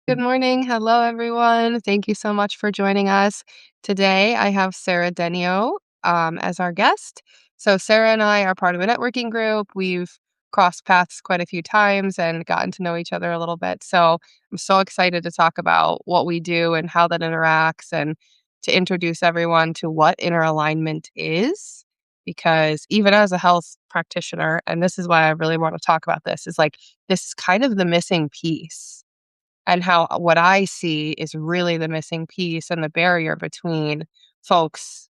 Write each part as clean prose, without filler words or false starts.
Good morning. Hello, everyone. Thank you so much for joining us. Today, I have Sarah Denio as our guest. So, Sarah and I are part of a networking group. We've crossed paths quite a few times and gotten to know each other a little bit. So, I'm so excited to talk about what we do and how that interacts and to introduce everyone to what inner alignment is. Because even as a health practitioner, and this is why I really want to talk about this, is like this is kind of the missing piece and how what I see is really the missing piece and the barrier between folks'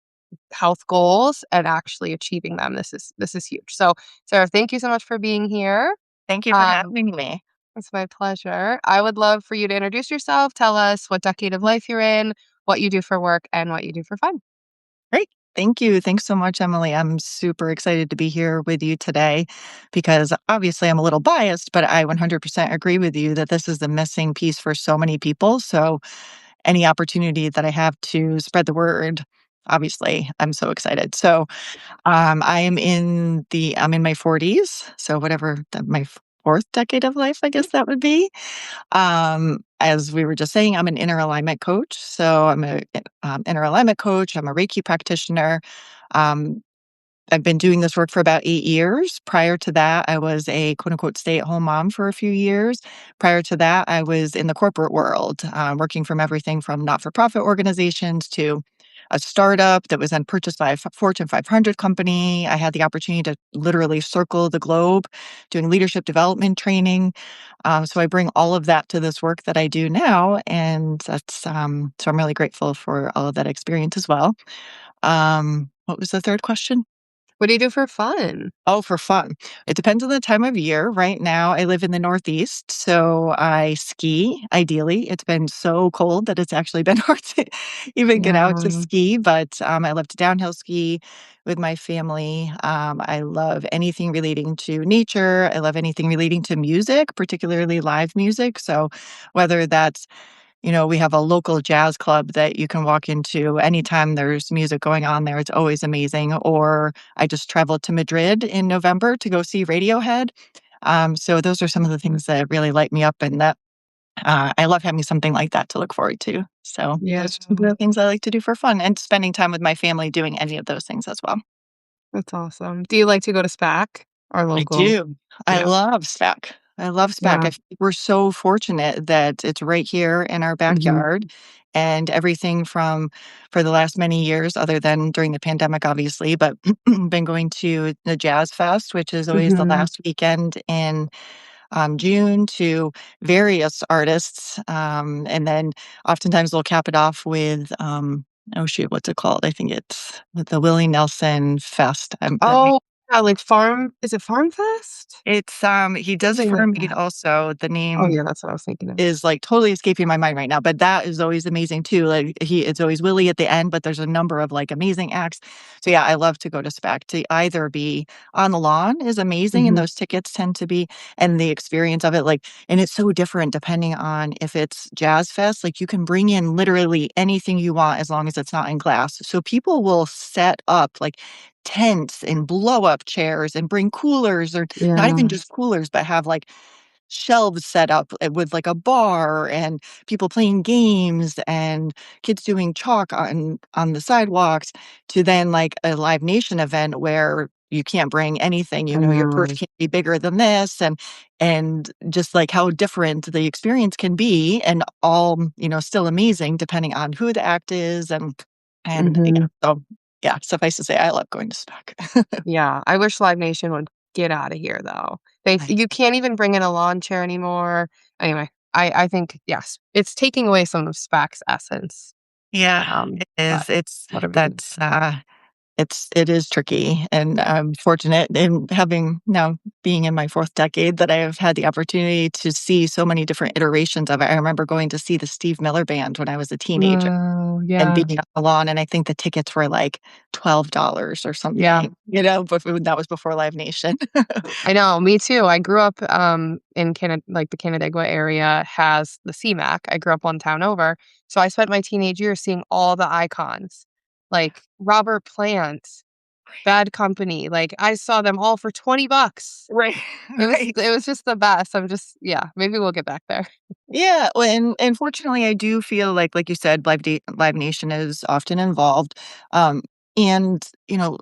health goals and actually achieving them. This is huge. So, Sarah, thank you so much for being here. Thank you for Um, having me. it's my pleasure. I would love for you to introduce yourself, tell us what decade of life you're in, what you do for work, and what you do for fun. Great. Thank you. Thanks so much, Emily. I'm super excited to be here with you today because obviously I'm a little biased, but I 100% agree with you that this is the missing piece for so many people. So, any opportunity that I have to spread the word, obviously, I'm so excited. So, I'm in my 40s. So, my fourth decade of life, I guess that would be. As we were just saying, I'm an inner alignment coach. So I'm a inner alignment coach. I'm a Reiki practitioner. Um, I've been doing this work for about 8 years. Prior to that, I was a quote unquote stay at home mom for a few years. Prior to that, I was in the corporate world, working from everything from not for profit organizations to a startup that was then purchased by a Fortune 500 company. I had the opportunity to literally circle the globe doing leadership development training. So I bring all of that to this work that I do now. And so I'm really grateful for all of that experience as well. What was the third question? What do you do for fun? Oh, for fun. It depends on the time of year. Right now, I live in the Northeast, so I ski, ideally. It's been so cold that it's actually been hard to even get out to Yeah. ski, but I love to downhill ski with my family. I love anything relating to nature. I love anything relating to music, particularly live music. So whether that's we have a local jazz club that you can walk into anytime there's music going on there. It's always amazing. Or I just traveled to Madrid in November to go see Radiohead. So those are some of the things that really light me up and that I love having something like that to look forward to. So Yeah. those are some of the things I like to do for fun and spending time with my family doing any of those things as well. That's awesome. Do you like to go to SPAC or I local? do. I Yeah. love spec. I love spec. Yeah. I think we're so fortunate that it's right here in our Mhm. backyard and everything from for the last many years, other than during the pandemic, obviously, but been going to the Jazz Fest, which is always the Mhm. last weekend in June, to various artists. And then oftentimes we'll cap it off with, oh shoot, what's it called? I think it's the Willie Nelson Fest. Oh, yeah, like is it Farm Fest? He does Something like Fur Meat that. also. The Oh, name yeah, that's what I was thinking of. is, like, totally escaping my mind right now, but that is always amazing too. Like, it's always Willie at the end, but there's a number of, like, amazing acts. So, yeah, I love to go to SPAC. To either be on the lawn is amazing, and Mhm. those tickets tend to be and the experience of it, like and it's so different depending on if it's Jazz Fest, like, you can bring in literally anything you want as long as it's not in glass. So people will set up, like, tents and blow up chairs and bring coolers or not even Yeah. just coolers, but have, like, shelves set up with like a bar and people playing games and kids doing chalk on the sidewalks to then like a Live Nation event where you can't bring anything, I your purse know. can't be bigger than this and just like how different the experience can be and all, still amazing depending on who the act is and yeah. Mhm. So yeah, suffice to say I love going to SPAC. Yeah, I wish Live Nation would get out of here, though. You can't even bring in a lawn chair anymore. Anyway, I think, yes, it's taking away some of SPAC's essence, Yeah, it but is. what are we gonna do? It is tricky, and I'm fortunate in having now being in my 4th decade that I have had the opportunity to see so many different iterations of it. I remember going to see the Steve Miller Band when I was a teenager Oh, and yeah. being on the lawn, and I think the tickets were like $12 or Yeah. something, but that was before Live Nation. I know, me too. I grew up, in like, the Canandaigua area has the CMAC. I grew up 1 town over, so I spent my teenage years seeing all the icons, like Robert Plant, Bad Company, like, I saw them all for 20 bucks. Right, right. It was just the best. I'm just yeah, maybe we'll get back there. Yeah, well, and fortunately, I do feel like you said, Live Nation is often involved, um, and,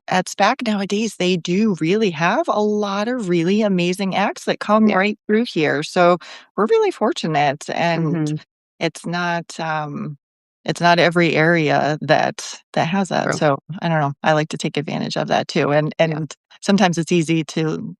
at SPAC nowadays, they do really have a lot of really amazing acts that come Yeah. right through here, so we're really fortunate, and Mhm. it's not, um it's not every area that has that, True. so I don't know, I like to take advantage of that too, and Yeah. and sometimes it's easy to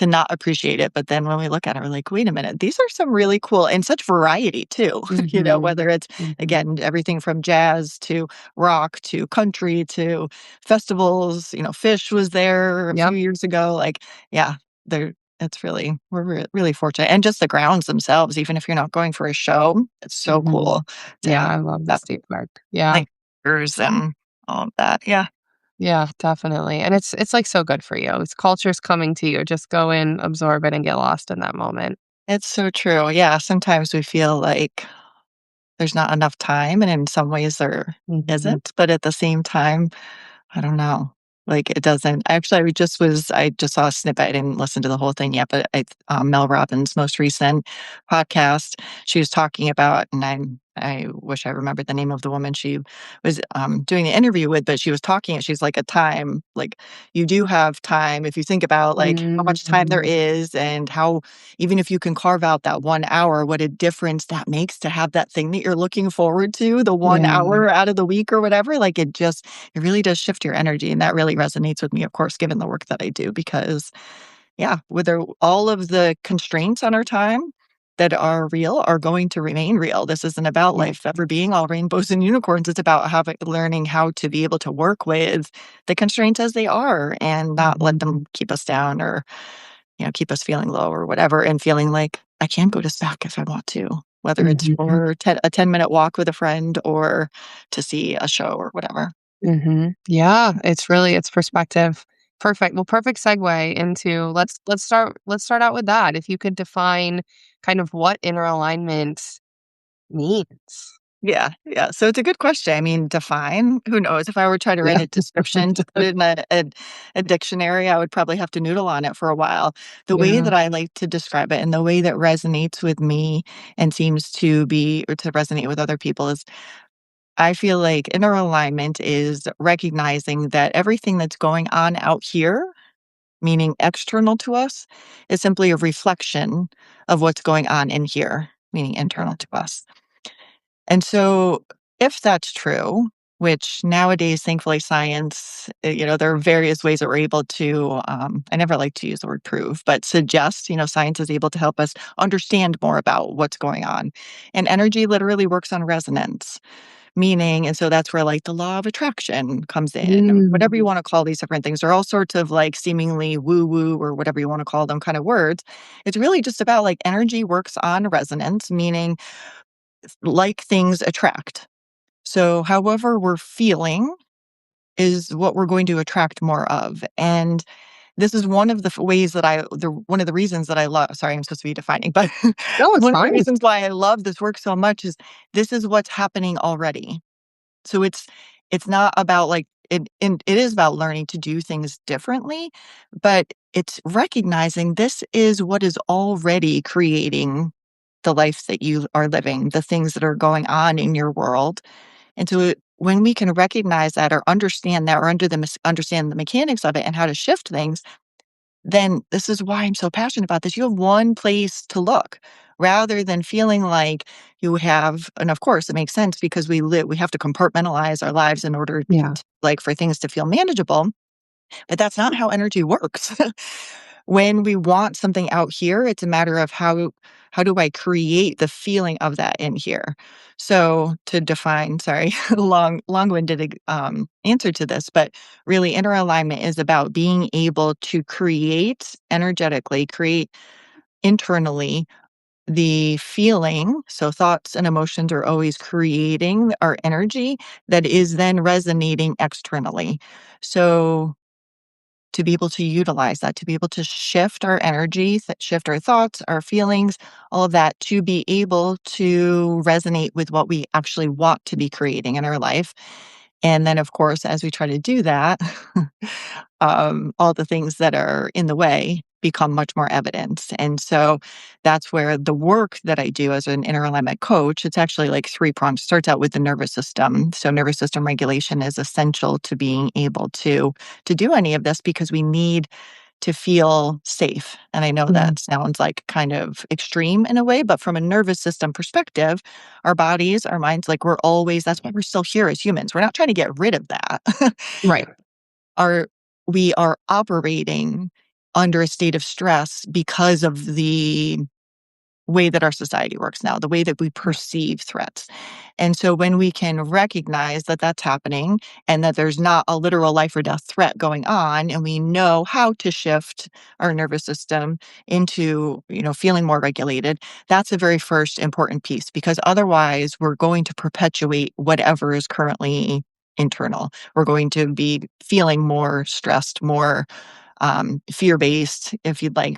not appreciate it, but then when we look at it, we're like, "Wait a minute, these are some really cool" and such variety too, Mhm. whether it's, Mhm. again, everything from jazz to rock to country to festivals, Fish was there a few Yep. years ago, like, yeah, there it's really we're really fortunate, and just the grounds themselves, even if you're not going for a show, it's so Mhm. cool to Yeah, have I love the that, state park. Yeah. like, and all of that, yeah. Yeah, definitely, and it's, like, so good for you. It's culture's coming to you. Just go in, absorb it, and get lost in that moment. It's so true, yeah, sometimes we feel like there's not enough time, and in some ways there Mhm. isn't, but at the same time, I don't know, like, it doesn't actually, I just saw a snippet, I didn't listen to the whole thing yet, but Mel Robbins' most recent podcast, she was talking about and I wish I remembered the name of the woman she was, doing the interview with, but she was talking and she's like, "A time, like, you do have time if you think about, like, how much time there Mhm. is and how even if you can carve out that 1 hour, what a difference that makes to have that thing that you're looking forward to, the 1 Yeah. hour out of the week or whatever, like, it really does shift your energy, and that really resonates with me, of course, given the work that I do because, yeah, whether all of the constraints on our time that are real are going to remain real. This isn't about Yeah. life ever being all rainbows and unicorns. It's about learning how to be able to work with the constraints as they are and not let Mhm. them keep us down or, keep us feeling low or whatever and feeling like I can go to SPAC if I want to, whether it's Mhm. for a 10-minute walk with a friend or to see a show or whatever. Mhm. Yeah, it's really it's perspective. Perfect. Well, perfect segue into let's start out with that. If you could define kind of what inner alignment means. Yeah, yeah. So it's a good question. I mean, define, who knows? If I were trying to Yeah. write a description to put it in a dictionary, I would probably have to noodle on it for a while. The way Yeah. that I like to describe it and the way that resonates with me and seems to be or to resonate with other people is I feel like inner alignment is recognizing that everything that's going on out here, meaning external to us, is simply a reflection of what's going on in here, meaning internal to us. And so, if that's true, which nowadays, thankfully, science, there are various ways that we're able to, I never like to use the word prove, but suggest, science is able to help us understand more about what's going on. And energy literally works on resonance, meaning, and so that's where like the law of attraction comes in, or whatever you Mm. want to call these different things. There are all sorts of like seemingly woo woo or whatever you want to call them kind of words. It's really just about like energy works on resonance, meaning like things attract. So, however we're feeling is what we're going to attract more of. And this is one of the ways that one of the reasons that I love, sorry, I'm supposed to be defining, but No, it's one of the fine. reasons why I love this work so much is this is what's happening already. So it's not about like it is about learning to do things differently, but it's recognizing this is what is already creating the life that you are living, the things that are going on in your world. And so when we can recognize that or understand that or understand the mechanics of it and how to shift things, then this is why I'm so passionate about this. You have one place to look rather than feeling like you have, and of course it makes sense because we have to compartmentalize our lives in order Yeah. like for things to feel manageable, but that's not how energy works. When we want something out here, it's a matter of how do I create the feeling of that in here? So to define, sorry, long-winded answer to this, but really inner alignment is about being able to create energetically, create internally the feeling. So thoughts and emotions are always creating our energy that is then resonating externally. So to be able to utilize that, to be able to shift our energy, shift our thoughts, our feelings, all of that to be able to resonate with what we actually want to be creating in our life. And then, of course, as we try to do that, all the things that are in the way become much more evident. And so that's where the work that I do as an inner alignment coach, it's actually like three prongs. Starts out with the nervous system. So nervous system regulation is essential to being able to do any of this because we need to feel safe. And I know Mhm. that sounds like kind of extreme in a way, but from a nervous system perspective, our bodies, our minds, like we're always, that's why we're still here as humans. We're not trying to get rid of that. Right. Are we are operating under a state of stress because of the way that our society works now, the way that we Yeah. perceive threats. And so when we can recognize that that's happening and that there's not a literal life or death threat going on, and we know how to shift our nervous system into, feeling more regulated, that's a very first important piece because otherwise we're going to perpetuate whatever is currently internal. We're going to be feeling more stressed, more fear based, if you'd like,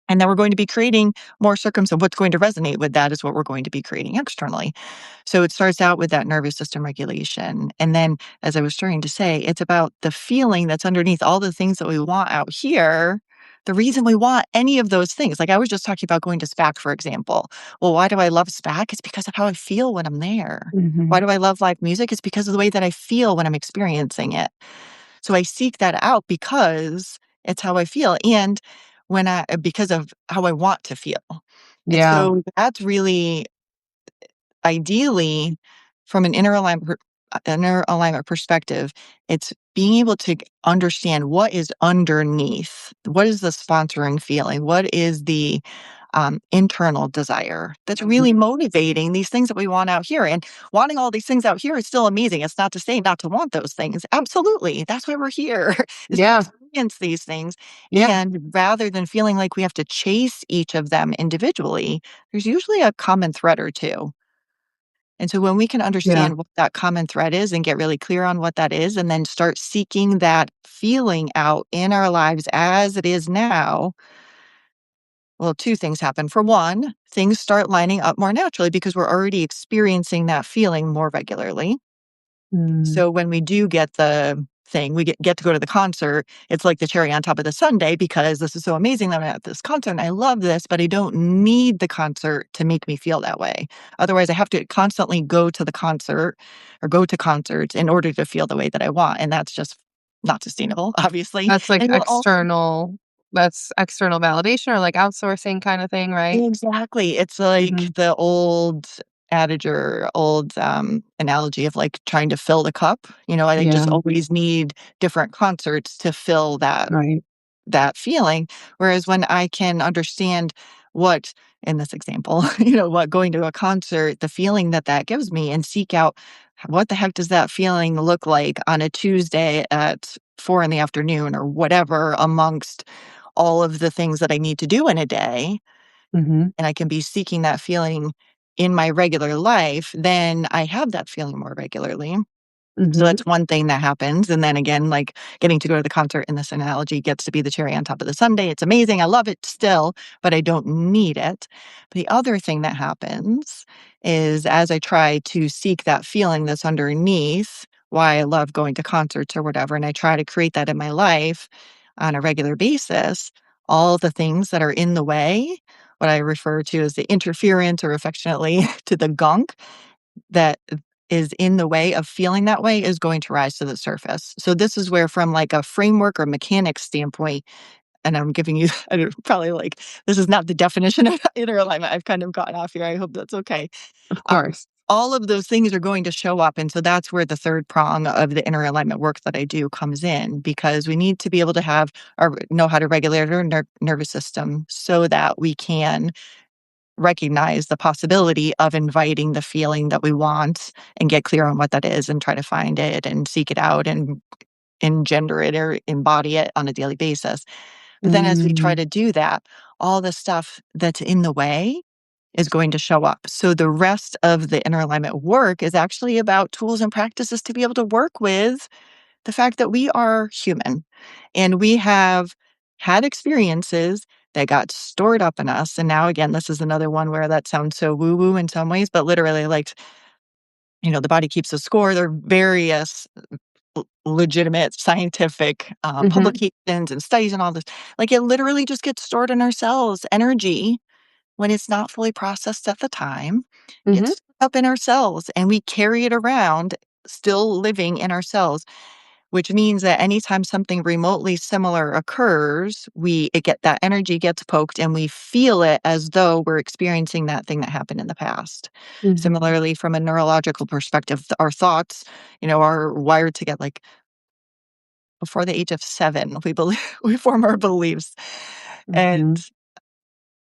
and then we're going to be creating more circums of what's going to resonate with that is what we're going to be creating externally. So it starts out with that nervous system regulation. And then, as I was starting to say, it's about the feeling that's underneath all the things that we want out here. The reason we want any of those things, like I was just talking about going to SPAC, for example. Well, why do I love SPAC? It's because of how I feel when I'm there. Why Mhm. do I love live music? It's because of the way that I feel when I'm experiencing it. So I seek that out because it's how I feel and because of how I want to feel. And Yeah. so that's really ideally from an inner alignment perspective, it's being able to understand what is underneath. What is the sponsoring feeling? What is the internal desire that's Mhm. really motivating these things that we want out here? And wanting all these things out here is still amazing. It's not to say not to want those things. Absolutely. That's why we're here, is to Yeah. experience these things. Yeah. And rather than feeling like we have to chase each of them individually, there's usually a common thread or two. And so when we can Yeah. understand what that common thread is and get really clear on what that is, and then start seeking that feeling out in our lives as it is now, well, two things happen. For one, things start lining up more naturally because we're already experiencing that feeling more regularly. Mm. So when we do get the thing, we get to go to the concert, it's like the cherry on top of the sundae because this is so amazing that I'm at this concert and I love this, but I don't need the concert to make me feel that way. Otherwise, I have to constantly go to the concert or go to concerts in order to feel the way that I want. And that's just not sustainable, obviously. That's like And we'll also external validation or like outsourcing kind of thing, right? exactly. It's like Mhm. the old adage or old analogy of like trying to fill the cup. I just Yeah. always need different concerts to fill Right. that feeling. Whereas when I can understand what, in this example, what going to a concert, the feeling that that gives me, and seek out what the heck does that feeling look like on a Tuesday at 4 in the afternoon or whatever, amongst all of the things that I need to do in a day, Mhm. and I can be seeking that feeling in my regular life, then I have that feeling more regularly. So Mhm. that's one thing that happens. And then again, like getting to go to the concert in this analogy gets to be the cherry on top of the sundae. It's amazing. I love it still, but I don't need it. But the other thing that happens is as I try to seek that feeling that's underneath why I love going to concerts or whatever, and I try to create that in my life on a regular basis, all the things that are in the way, what I refer to as the interference or affectionately to the gunk, that is in the way of feeling that way is going to rise to the surface. So this is where from like a framework or mechanics standpoint, and I'm giving you I don't probably like this is not the definition of inner alignment. I've kind of gotten off here. I hope that's okay. Of Um, course. all of those things are going to show up. And so that's where the third prong of the inner alignment work that I do comes in because we need to be able to have or know how to regulate our nervous system so that we can recognize the possibility of inviting the feeling that we want and get clear on what that is and try to find it and seek it out and engender it or embody it on a daily basis. But then as we try Mm. to do that, all the stuff that's in the way is going to show up. So the rest of the inner alignment work is actually about tools and practices to be able to work with the fact that we are human and we have had experiences that got stored up in us. And now, again, this is another one where that sounds so woo woo in some ways, but literally, like the body keeps a score. There are various legitimate scientific Mhm. publications and studies and all this. Like it literally just gets stored in our cells. Energy, when it's not fully processed at the time, gets Mhm. stored up in our cells and we carry it around still living in our cells, which means that anytime something remotely similar occurs, that energy gets poked and we feel it as though we're experiencing that thing that happened in the past. Mhm. Similarly, from a neurological perspective, our thoughts, are wired to get like before the age of 7, we believe we form our beliefs. And Mhm.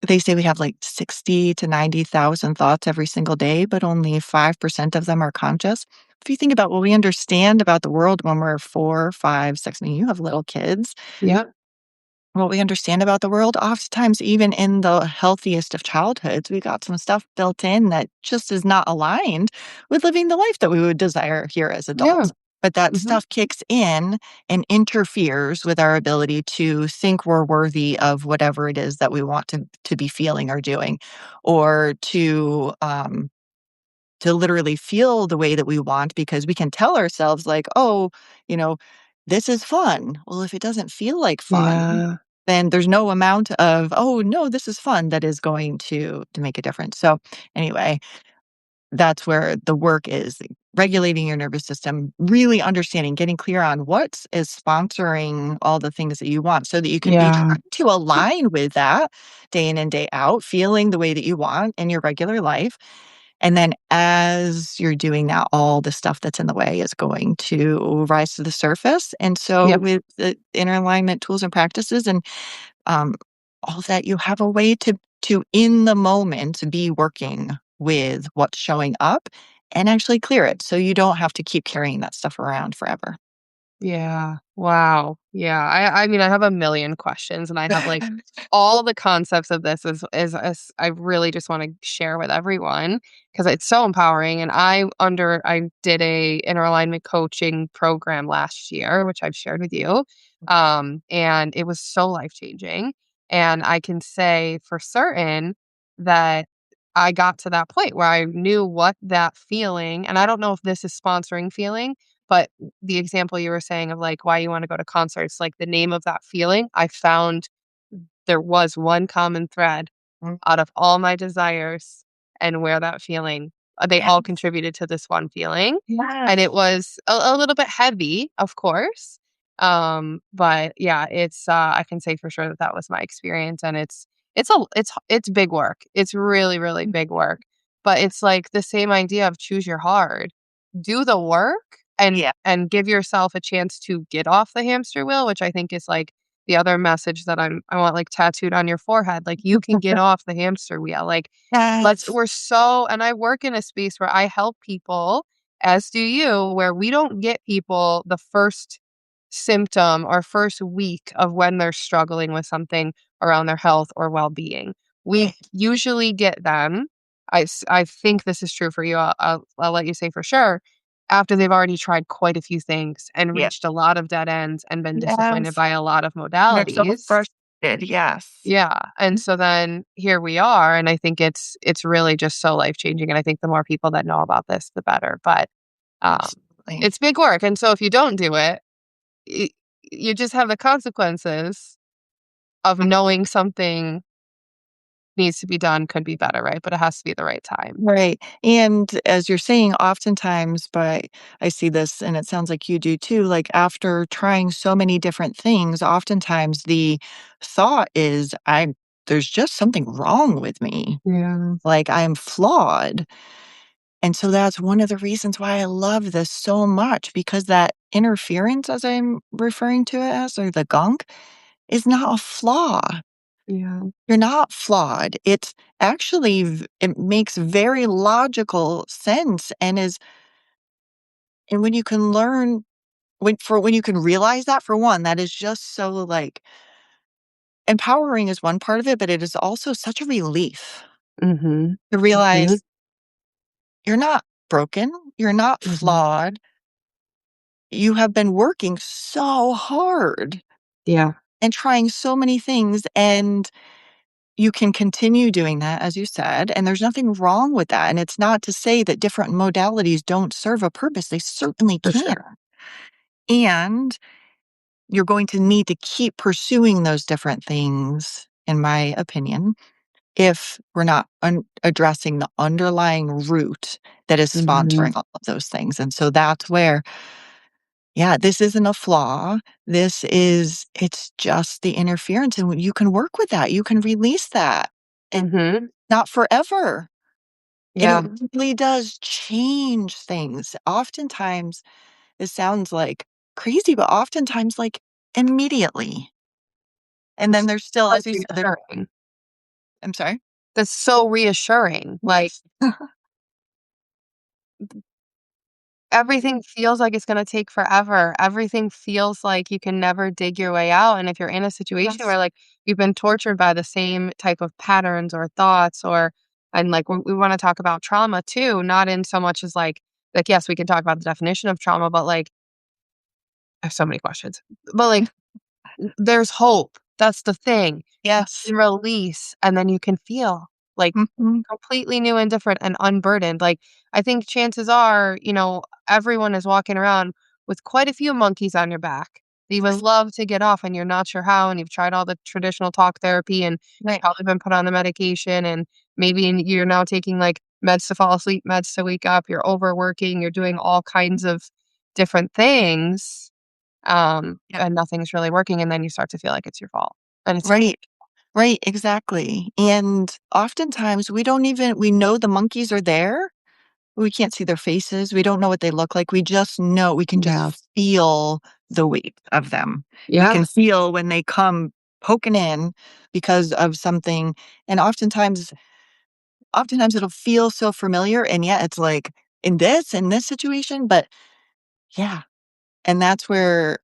they say we have like 60 to 90,000 thoughts every single day, but only 5% of them are conscious. If you think about what we understand about the world when we're 4, 5, 6, I mean, you have little kids. Yep. What we understand about the world, oftentimes, even in the healthiest of childhoods, we got some stuff built in that just is not aligned with living the life that we would desire here as Yeah. adults. But that Mhm. stuff kicks in and interferes with our ability to think we're worthy of whatever it is that we want to be feeling or doing, or to literally feel the way that we want because we can tell ourselves like, "Oh, you know, this is fun." Well, if it doesn't feel like fun, Yeah. then there's no amount of, "Oh, no, this is fun," that is going to make a difference. So, anyway, that's where the work is, regulating your nervous system, really understanding, getting clear on what is sponsoring all the things that you want so that you can be Yeah. trying to align with that day in and day out, feeling the way that you want in your regular life. And then as you're doing that, all the stuff that's in the way is going to rise to the surface. And so Yep. with the inner alignment tools and practices and um, all that, you have a way to in the moment be working with what's showing up and actually clear it so you don't have to keep carrying that stuff around forever. Yeah. Wow. Yeah. I mean, I have a million questions and I have like all the concepts of this is I really just want to share with everyone because it's so empowering. And I did a inner alignment coaching program last year, which I've shared with you. And it was so life-changing. And I can say for certain that I got to that point where I knew what that feeling, and I don't know if this is sponsoring feeling, but the example you were saying of, like, why you wanna go to concerts, like, the name of that feeling, I found there was one common thread Mm. out of all my desires and where that feeling they Yeah. all contributed to this one feeling, and it Yes. was a little bit heavy, of course, but yeah, I can say for sure that that was my experience, and it's big work. It's really, really big work, but it's, like, the same idea of choose your hard. Do the work Yeah. and give yourself a chance to get off the hamster wheel, which I think is, like, the other message that I want, like, tattooed on your forehead, like, you can get off the hamster wheel, like, Yes. and I work in a space where I help people, as do you, where we don't get people the first symptom or first week of when they're struggling with something around their health or well-being. We usually get them I think this is true for you, I'll let you say for sure, after they've already tried quite a few things and Yeah. reached a lot of dead ends and been disappointed Yes. by a lot of And they're so modalities. frustrated. Yes. Yeah, and so then here we are, and I think it's really just so life-changing, and I think the more people that know about this, the better, but, um, Absolutely. it's big work, and so if you don't do it, y you just have the consequences of knowing something needs to be done, could be better, right? But it has to be the right time. Right. And as you're saying, oftentimes, but I see this and it sounds like you do too, like after trying so many different things, oftentimes the thought is, there's just something wrong with me. Yeah. Like I'm flawed. And so that's one of the reasons why I love this so much because that interference, as I'm referring to it as, or the gunk, is not a flaw. Yeah. You're not flawed. It's actually it makes very logical sense and when you can learn when you can realize that for one, that is just so like empowering is one part of it, but it is also such a relief Mhm. to Mhm. realize you're not broken, you're not Mhm. flawed. You have been working so hard Yeah. and trying so many things and you can continue doing that, as you said, and there's nothing wrong with that. And it's not to say that different modalities don't serve a purpose. They certainly For can. sure. And you're going to need to keep pursuing those different things, in my opinion, if we're not addressing the underlying root that is Mhm. sponsoring all of those things. And so that's where, yeah, this isn't a flaw. It's just the interference. And you can work with that. You can release that. It's Mhm. not forever. And it Yeah. really does change things. Oftentimes, it sounds like crazy, but oftentimes, like immediately. And then It's there's still, so as you said, reassuring. I'm sorry? That's so reassuring. Like, Yes. everything feels like it's gonna take forever. Everything feels like you can never dig your way out, and if you're in a situation Yes. where, like, you've been tortured by the same type of patterns or thoughts or and, like, we wanna talk about trauma too, not in so much as, like, yes, we can talk about the definition of trauma, but, like I have so many questions. But, like, there's hope. That's the thing. You Yes. can release, and then you can feel, like, Mhm. completely new and different and unburdened. Like, I think chances are, everyone is walking around with quite a few monkeys on your back that you would Yes. love to get off, and you're not sure how, and you've tried all the traditional talk therapy, and Right. probably been put on the medication, and maybe you're now taking, like, meds to fall asleep, meds to wake up, you're overworking, you're doing all kinds of different things, Yep. and nothing's really working, and then you start to feel like it's your fault, and it's not. Right. Right, exactly. And oftentimes we know the monkeys are there. We can't see their faces. We don't know what they look like. We just know we can Yeah. just feel the weight of them. We Yeah. can feel when they come poking in because of something. And oftentimes it'll feel so familiar. And yet it's like in this situation, but yeah. And that's where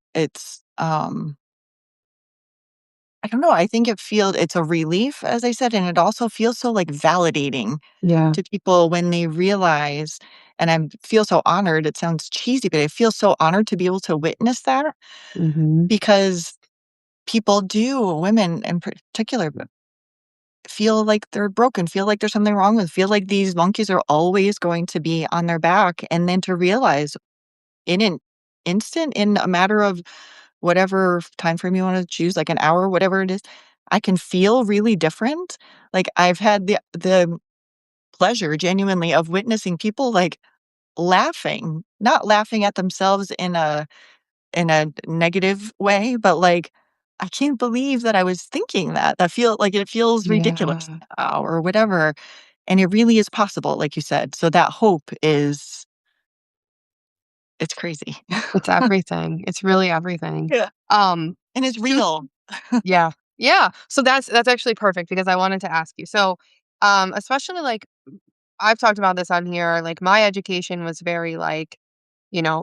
I don't know, I think it's a relief, as I said, and it also feels so, like, validating Yeah. to people when they realize and I feel so honored, it sounds cheesy, but I feel so honored to be able to witness that Mhm. because people do, women in particular, feel like they're broken, feel like there's something wrong with, feel like these monkeys are always going to be on their back, and then to realize in an instant, in a matter of whatever time frame you wanna choose, like an hour, whatever it is, I can feel really different. Like, I've had the pleasure genuinely of witnessing people, like, laughing, not laughing at themselves in a negative way, but, like, "I can't believe that I was thinking that. It feels ridiculous Yeah. now," or whatever, and it really is possible, like you said. So that hope is it's crazy. It's everything. It's really everything. Yeah, Um, and it's so real. yeah. Yeah. So that's actually perfect because I wanted to ask you. So, especially, like, I've talked about this on here, like, my education was very, like,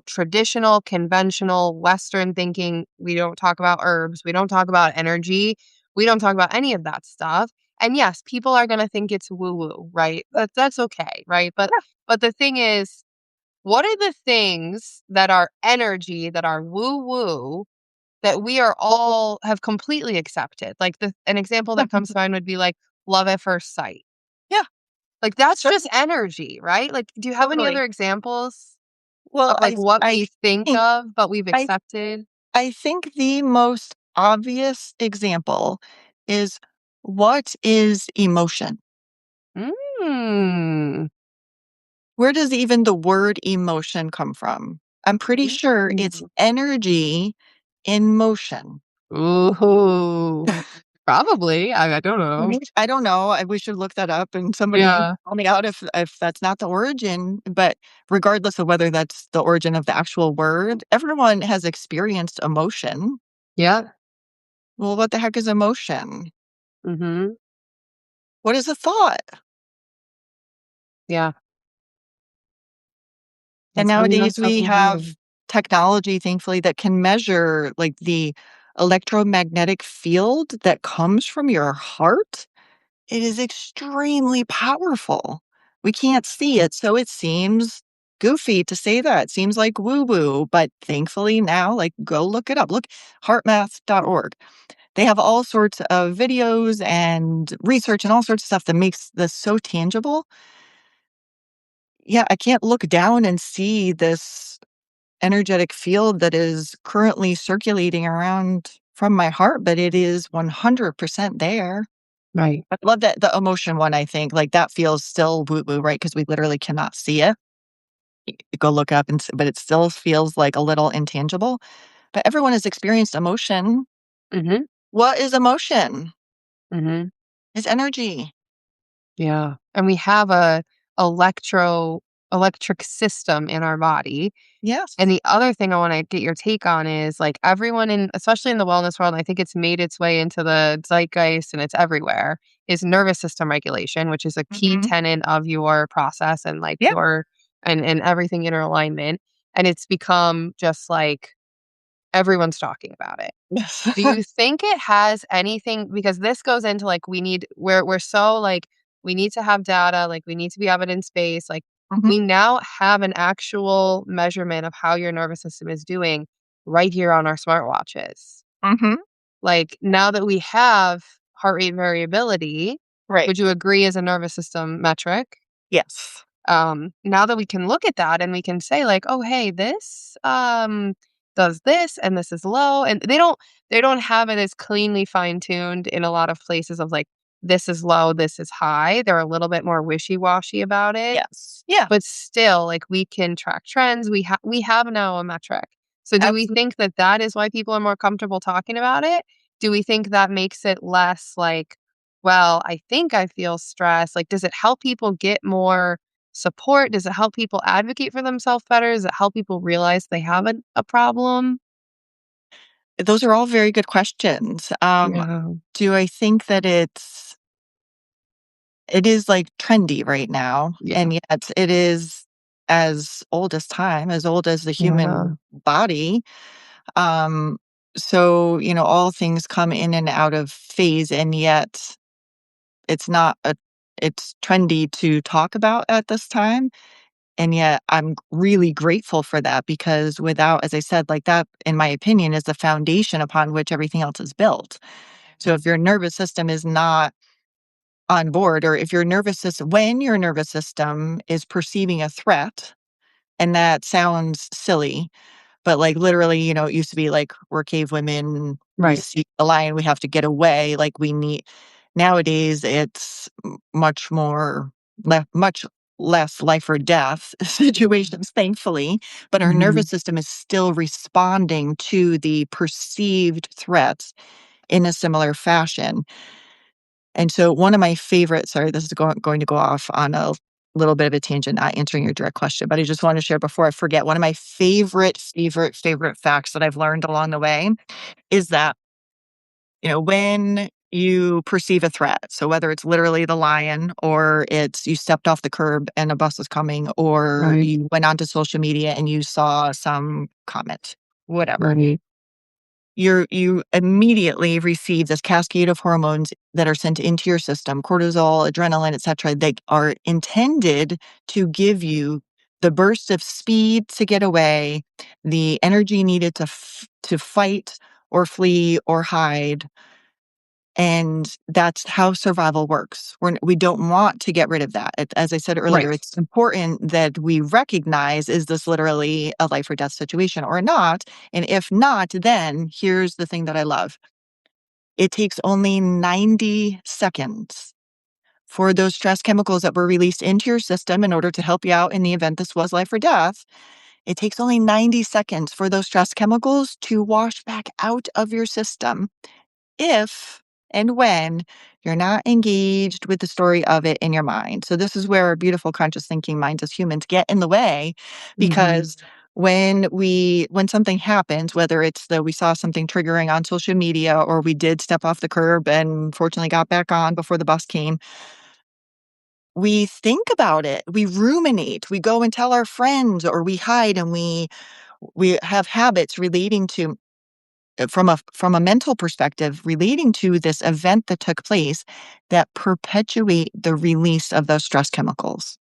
traditional, conventional, Western thinking. We don't talk about herbs. We don't talk about energy. We don't talk about any of that stuff. And yes, people are gonna think it's woo woo, right? That's okay, right? But the thing is, what are the things that are energy, that are woo woo, that we are all have completely accepted? Like, an example Yeah, that comes to mind would be like love at first sight. yeah, Like, that's sure, just energy, right? Like, do you have any totally. other examples Well, of, like, what I we think think of, but we've I accepted? I think the most obvious example is what is emotion? Mm. Where does even the word emotion come from? I'm pretty sure it's Mm. energy in motion. Ooh. Probably. I don't know. Right? I don't know. We should look that up and somebody Yeah. tell me out if that's not the origin. But regardless of whether that's the origin of the actual word, everyone has experienced emotion. Yeah. Well, what the heck is emotion? Mhm. What is a thought? Yeah. And That's how we know nowadays we something's have real. technology, thankfully, that can measure like the electromagnetic field that comes from your heart. It is extremely powerful. We can't see it, so it seems goofy to say that. It seems like woo woo, but thankfully now, like, go look it up. Look, heartmath.org. They have all sorts of videos and research and all sorts of stuff that makes this so tangible. Yeah, I can't look down and see this energetic field that is currently circulating around from my heart, but it is 100% there. Right. I love that the emotion one, I think, like, that feels still woo-woo, right? Because we literally cannot see it. Go look up but it still feels, like, a little intangible. But everyone has experienced emotion. Mhm. What is emotion? Mhm. It's energy. Yeah. And we have a electro electric system in our body. And Yes. the other thing I wanna get your take on is, like, everyone in especially in the wellness world, and I think it's made its way into the zeitgeist and it's everywhere, is nervous system regulation, which is a key Mhm. tenet of your process and, like, Yeah. your and everything in alignment, and it's become just, like, everyone's talking about it. Yes. Do you think it has anything because this goes into, like, we're so, like, we need to have data, like, we need to be evidence-based, like, Mhm. we now have an actual measurement of how your nervous system is doing right here on our smartwatches. Mhm. Like, now that we have heart rate variability, Right. would you agree is a nervous system metric? Yes. Now that we can look at that and we can say like, "Oh, hey, this, does this and this is low," and they don't have it as cleanly fine-tuned in a lot of places of like, "This is low, this is high." They're a little bit more wishy-washy about it, Yes. Yeah. but still, like, we can track trends. We have now a metric. So do we Absolutely. think that that is why people are more comfortable talking about it? Do we think that makes it less like, "Well, I think I feel stress." Like, does it help people get more support? Does it help people advocate for themselves better? Does it help people realize they have a problem? Those are all very good questions. Yeah. Do I think that it is, like, trendy right now, Yeah. and yet it is as old as time, as old as the Yeah. human body. Um, so, all things come in and out of phase, and yet it's not a it's trendy to talk about at this time, and yet I'm really grateful for that because without as I said, like, that, in my opinion, is the foundation upon which everything else is built. So if your nervous system is not on board, or if your nervous system when your nervous system is perceiving a threat, and that sounds silly, but, like, literally, it used to be like we're cave women, we Right. see a lion, we have to get away, like, we need nowadays, it's much less life or death situations, thankfully, but our nervous Mhm. system is still responding to the perceived threats in a similar fashion. And so one of my favorite sorry, this is going to go off on a little bit of a tangent, not answering your direct question, but I just want to share before I forget, one of my favorite facts that I've learned along the way is that, when you perceive a threat, so whether it's literally the lion or it's you stepped off the curb and a bus is coming, or Right. you went onto social media and you saw some comment, whatever. Right. You immediately receive this cascade of hormones that are sent into your system, cortisol, adrenaline, etcetera, that are intended to give you the burst of speed to get away, the energy needed to fight or flee or hide, and that's how survival works. We don't want to get rid of that. As I said earlier, Right. it's important that we recognize, is this literally a life or death situation or not? And if not, then here's the thing that I love. It takes only 90 seconds for those stress chemicals that were released into your system in order to help you out in the event this was life or death. It takes only 90 seconds for those stress chemicals to wash back out of your system if and when you're not engaged with the story of it in your mind. So this is where our beautiful conscious thinking minds as humans get in the way, Mhm. because when something happens, whether it's that we saw something triggering on social media or we did step off the curb and fortunately got back on before the bus came, we think about it, we ruminate, we go and tell our friends, or we hide, and we have habits relating to from a mental perspective relating to this event that took place that perpetuate the release of those stress chemicals.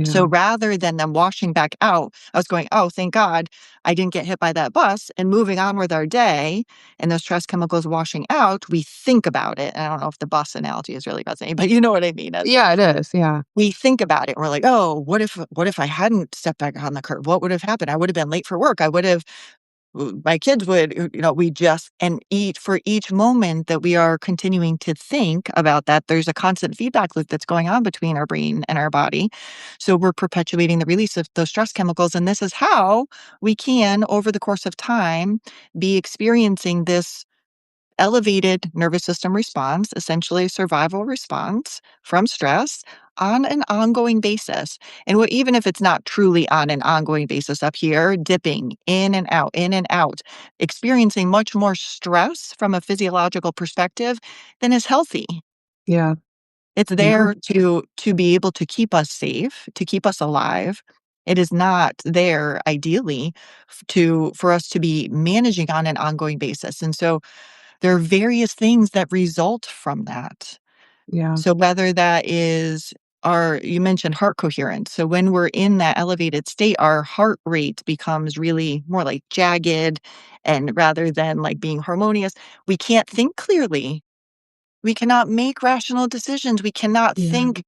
So Yeah. rather than them washing back out, I was going, "Oh, thank God I didn't get hit by that bus," and moving on with our day, and those stress chemicals washing out, we think about it. And I don't know if the bus analogy is really resonating, but you know what I mean. As Yeah, it is, yeah. we think about it, we're like, "Oh, what if I hadn't stepped back on the curb? What would have happened? I would have been late for work. I would have my kids would, we just and each for each moment that we are continuing to think about that, there's a constant feedback loop that's going on between our brain and our body. So we're perpetuating the release of those stress chemicals. And this is how we can, over the course of time, be experiencing this elevated nervous system response, essentially a survival response from stress on an ongoing basis. And even if it's not truly on an ongoing basis up here, dipping in and out, experiencing much more stress from a physiological perspective than is healthy. Yeah. It's Yeah. there to be able to keep us safe, to keep us alive. It is not there ideally for us to be managing on an ongoing basis. And so there are various things that result from that. Yeah. So whether that is you mentioned heart coherence. So when we're in that elevated state, our heart rate becomes really more like jagged, and rather than like being harmonious, we can't think clearly. We cannot make rational decisions. We cannot Yeah. think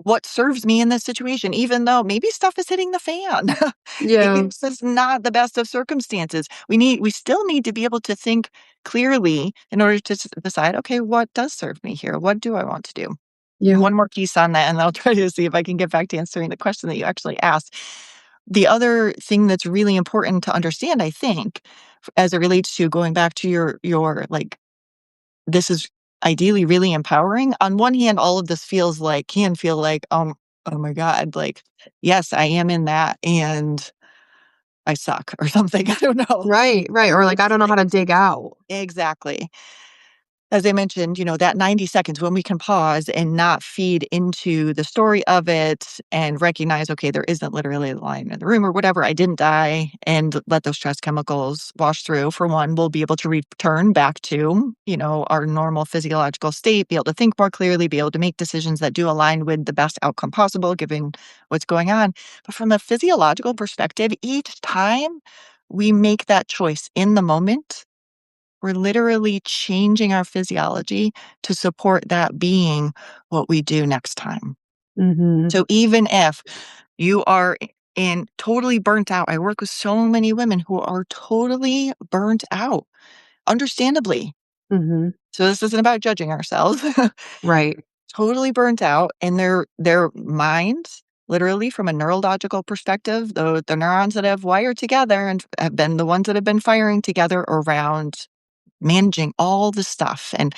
what serves me in this situation, even though maybe stuff is hitting the fan. Maybe Yeah. this is not the best of circumstances. We still need to be able to think clearly in order to decide, okay, what does serve me here? What do I want to do? And Yeah. one more piece on that, and I'll try to see if I can get back to answering the question that you actually asked. The other thing that's really important to understand, I think, as it relates to going back to your like this is ideally really empowering. On one hand, all of this can feel like, oh my God, like, yes, I am in that and I suck or something. I don't know. Right, right, or, like, I don't know how to dig out. Exactly. As I mentioned, that 90 seconds when we can pause and not feed into the story of it and recognize, okay, there isn't literally a lion in the room or whatever. I didn't die, and let those stress chemicals wash through. For one, we'll be able to return back to, our normal physiological state, be able to think more clearly, be able to make decisions that do align with the best outcome possible given what's going on. But from a physiological perspective, each time we make that choice in the moment, we're literally changing our physiology to support that being what we do next time. Mhm, So even if you are in totally burnt out, I work with so many women who are totally burnt out, understandably. mhm. So this isn't about judging ourselves. Right. Totally burnt out, and their minds, literally from a neurological perspective, the neurons that have wired together and have been the ones that have been firing together around managing all the stuff, and